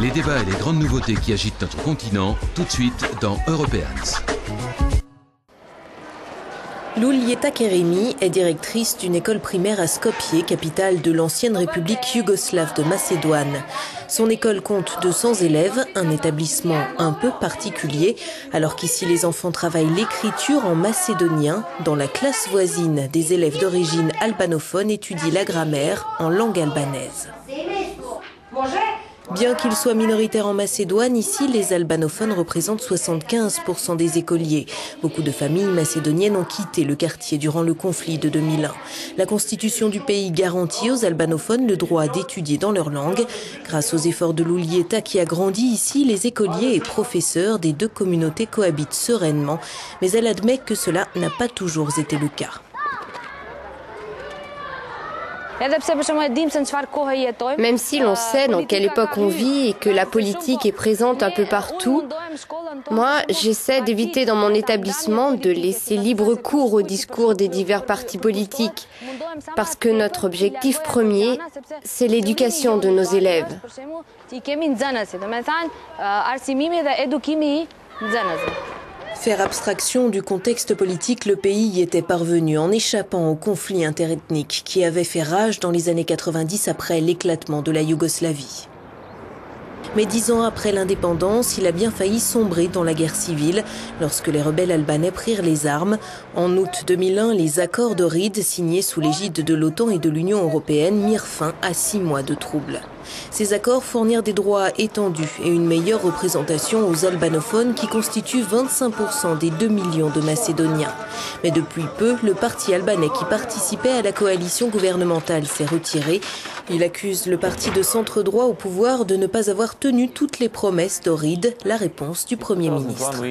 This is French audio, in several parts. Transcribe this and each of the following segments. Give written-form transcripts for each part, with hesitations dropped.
Les débats et les grandes nouveautés qui agitent notre continent, tout de suite dans Europeans. Loulieta Kerimi est directrice d'une école primaire à Skopje, capitale de l'ancienne République yougoslave de Macédoine. Son école compte 200 élèves, un établissement un peu particulier, alors qu'ici les enfants travaillent l'écriture en macédonien. Dans la classe voisine, des élèves d'origine albanophone étudient la grammaire en langue albanaise. Bien qu'ils soient minoritaires en Macédoine, ici, les albanophones représentent 75% des écoliers. Beaucoup de familles macédoniennes ont quitté le quartier durant le conflit de 2001. La constitution du pays garantit aux albanophones le droit d'étudier dans leur langue. Grâce aux efforts de Loulieta qui a grandi ici, les écoliers et professeurs des deux communautés cohabitent sereinement. Mais elle admet que cela n'a pas toujours été le cas. Même si l'on sait dans quelle époque on vit et que la politique est présente un peu partout, moi, j'essaie d'éviter dans mon établissement de laisser libre cours au discours des divers partis politiques, parce que notre objectif premier, c'est l'éducation de nos élèves. Faire abstraction du contexte politique, le pays y était parvenu en échappant au conflit interethnique qui avait fait rage dans les années 90 après l'éclatement de la Yougoslavie. Mais 10 ans après l'indépendance, il a bien failli sombrer dans la guerre civile lorsque les rebelles albanais prirent les armes. En août 2001, les accords d'Ohrid, signés sous l'égide de l'OTAN et de l'Union européenne, mirent fin à 6 mois de troubles. Ces accords fournirent des droits étendus et une meilleure représentation aux albanophones qui constituent 25% des 2 millions de Macédoniens. Mais depuis peu, le parti albanais qui participait à la coalition gouvernementale s'est retiré. Il accuse le parti de centre droit au pouvoir de ne pas avoir tenu toutes les promesses d'Ohrid, la réponse du Premier ministre.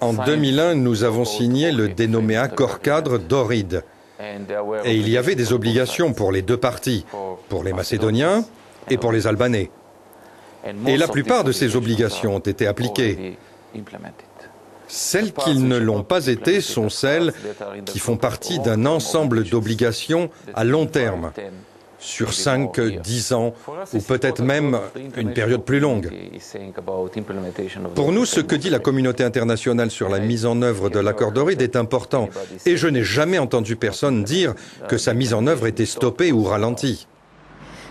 En 2001, nous avons signé le dénommé accord cadre d'Ohrid. Et il y avait des obligations pour les deux parties, pour les Macédoniens et pour les Albanais. Et la plupart de ces obligations ont été appliquées. Celles qui ne l'ont pas été sont celles qui font partie d'un ensemble d'obligations à long terme, sur 5, 10 ans, ou peut-être même une période plus longue. Pour nous, ce que dit la communauté internationale sur la mise en œuvre de l'accord d'Ohrid est important, et je n'ai jamais entendu personne dire que sa mise en œuvre était stoppée ou ralentie.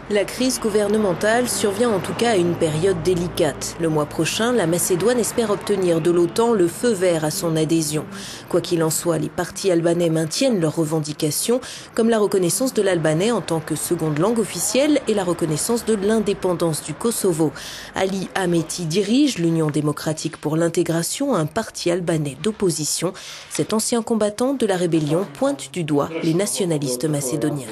La crise gouvernementale survient en tout cas à une période délicate. Le mois prochain, la Macédoine espère obtenir de l'OTAN le feu vert à son adhésion. Quoi qu'il en soit, les partis albanais maintiennent leurs revendications, comme la reconnaissance de l'albanais en tant que seconde langue officielle et la reconnaissance de l'indépendance du Kosovo. Ali Ahmeti dirige l'Union démocratique pour l'intégration, un parti albanais d'opposition. Cet ancien combattant de la rébellion pointe du doigt les nationalistes macédoniens.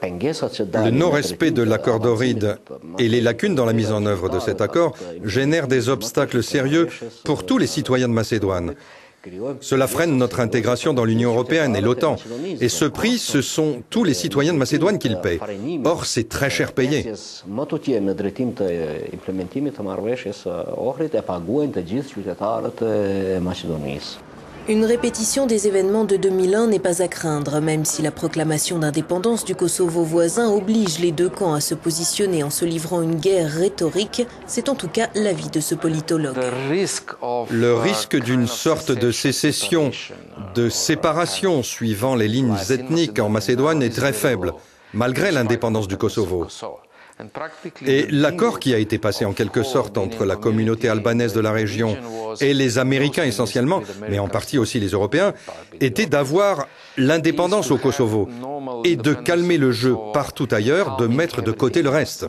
Le non-respect de l'accord d'Ohrid et les lacunes dans la mise en œuvre de cet accord génèrent des obstacles sérieux pour tous les citoyens de Macédoine. Cela freine notre intégration dans l'Union européenne et l'OTAN. Et ce prix, ce sont tous les citoyens de Macédoine qui le paient. Or, c'est très cher payé. Une répétition des événements de 2001 n'est pas à craindre, même si la proclamation d'indépendance du Kosovo voisin oblige les deux camps à se positionner en se livrant une guerre rhétorique. C'est en tout cas l'avis de ce politologue. Le risque d'une sorte de sécession, de séparation suivant les lignes ethniques en Macédoine est très faible, malgré l'indépendance du Kosovo. Et l'accord qui a été passé en quelque sorte entre la communauté albanaise de la région et les Américains essentiellement, mais en partie aussi les Européens, était d'avoir l'indépendance au Kosovo et de calmer le jeu partout ailleurs, de mettre de côté le reste.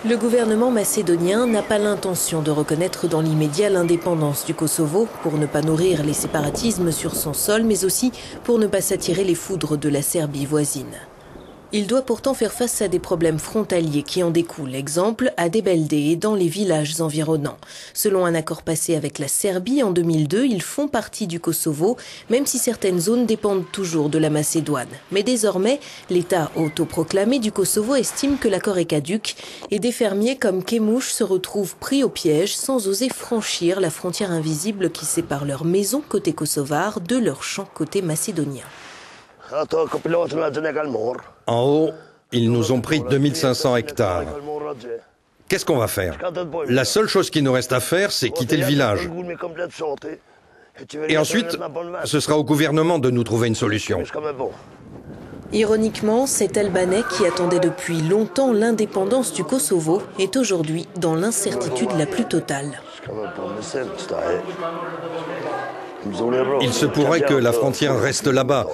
Le gouvernement macédonien n'a pas l'intention de reconnaître dans l'immédiat l'indépendance du Kosovo pour ne pas nourrir les séparatismes sur son sol, mais aussi pour ne pas s'attirer les foudres de la Serbie voisine. Il doit pourtant faire face à des problèmes frontaliers qui en découlent. Exemple, à Debelde et dans les villages environnants. Selon un accord passé avec la Serbie en 2002, ils font partie du Kosovo, même si certaines zones dépendent toujours de la Macédoine. Mais désormais, l'État autoproclamé du Kosovo estime que l'accord est caduc et des fermiers comme Kemush se retrouvent pris au piège sans oser franchir la frontière invisible qui sépare leur maison côté kosovar de leur champ côté macédonien. En haut, Ils nous ont pris 2500 hectares. Qu'est-ce qu'on va faire? La seule chose qui nous reste à faire, c'est quitter le village. Et ensuite, ce sera au gouvernement de nous trouver une solution. Ironiquement, cet Albanais qui attendait depuis longtemps l'indépendance du Kosovo est aujourd'hui dans l'incertitude la plus totale. Il se pourrait que la frontière reste là-bas.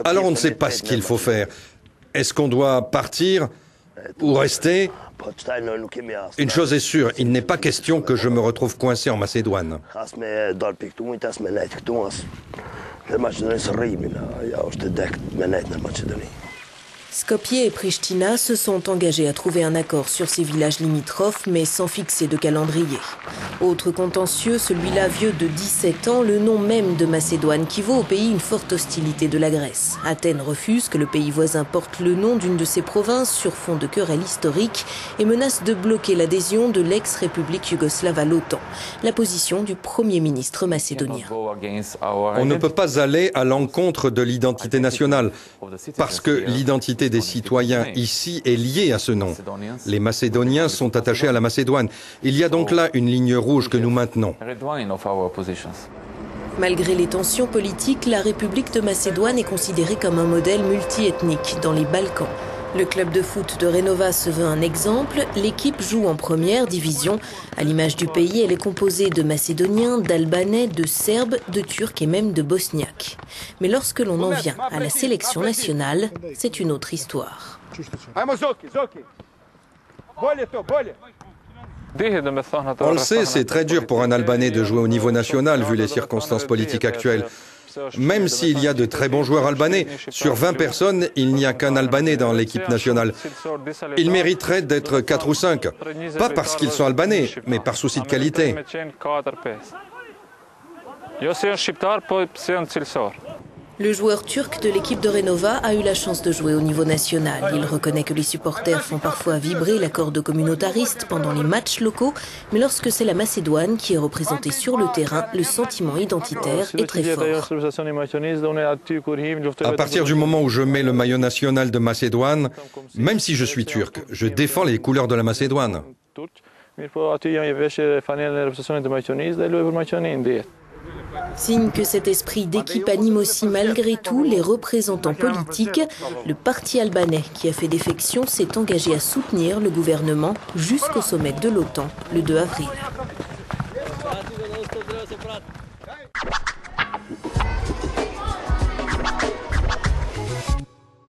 Alors on ne sait pas ce qu'il faut faire. Est-ce qu'on doit partir ou rester? Une chose est sûre, il n'est pas question que je me retrouve coincé en Macédoine. Skopje et Pristina se sont engagés à trouver un accord sur ces villages limitrophes, mais sans fixer de calendrier. Autre contentieux, celui-là vieux de 17 ans, le nom même de Macédoine, qui vaut au pays une forte hostilité de la Grèce. Athènes refuse que le pays voisin porte le nom d'une de ses provinces sur fond de querelle historique et menace de bloquer l'adhésion de l'ex-république yougoslave à l'OTAN. La position du Premier ministre macédonien. On ne peut pas aller à l'encontre de l'identité nationale, parce que l'identité des citoyens ici est liée à ce nom. Les Macédoniens sont attachés à la Macédoine. Il y a donc là une ligne rouge que nous maintenons. Malgré les tensions politiques, la République de Macédoine est considérée comme un modèle multiethnique dans les Balkans. Le club de foot de Renova se veut un exemple. L'équipe joue en première division. À l'image du pays, elle est composée de Macédoniens, d'Albanais, de Serbes, de Turcs et même de Bosniaques. Mais lorsque l'on en vient à la sélection nationale, c'est une autre histoire. On le sait, c'est très dur pour un Albanais de jouer au niveau national vu les circonstances politiques actuelles. Même s'il y a de très bons joueurs albanais, sur 20 personnes, il n'y a qu'un Albanais dans l'équipe nationale. Ils mériteraient d'être 4 ou 5. Pas parce qu'ils sont albanais, mais par souci de qualité. Le joueur turc de l'équipe de Renova a eu la chance de jouer au niveau national. Il reconnaît que les supporters font parfois vibrer la corde communautariste pendant les matchs locaux, mais lorsque c'est la Macédoine qui est représentée sur le terrain, le sentiment identitaire est très fort. À partir du moment où je mets le maillot national de Macédoine, même si je suis turc, je défends les couleurs de la Macédoine. Signe que cet esprit d'équipe anime aussi malgré tout les représentants politiques. Le parti albanais qui a fait défection s'est engagé à soutenir le gouvernement jusqu'au sommet de l'OTAN le 2 avril.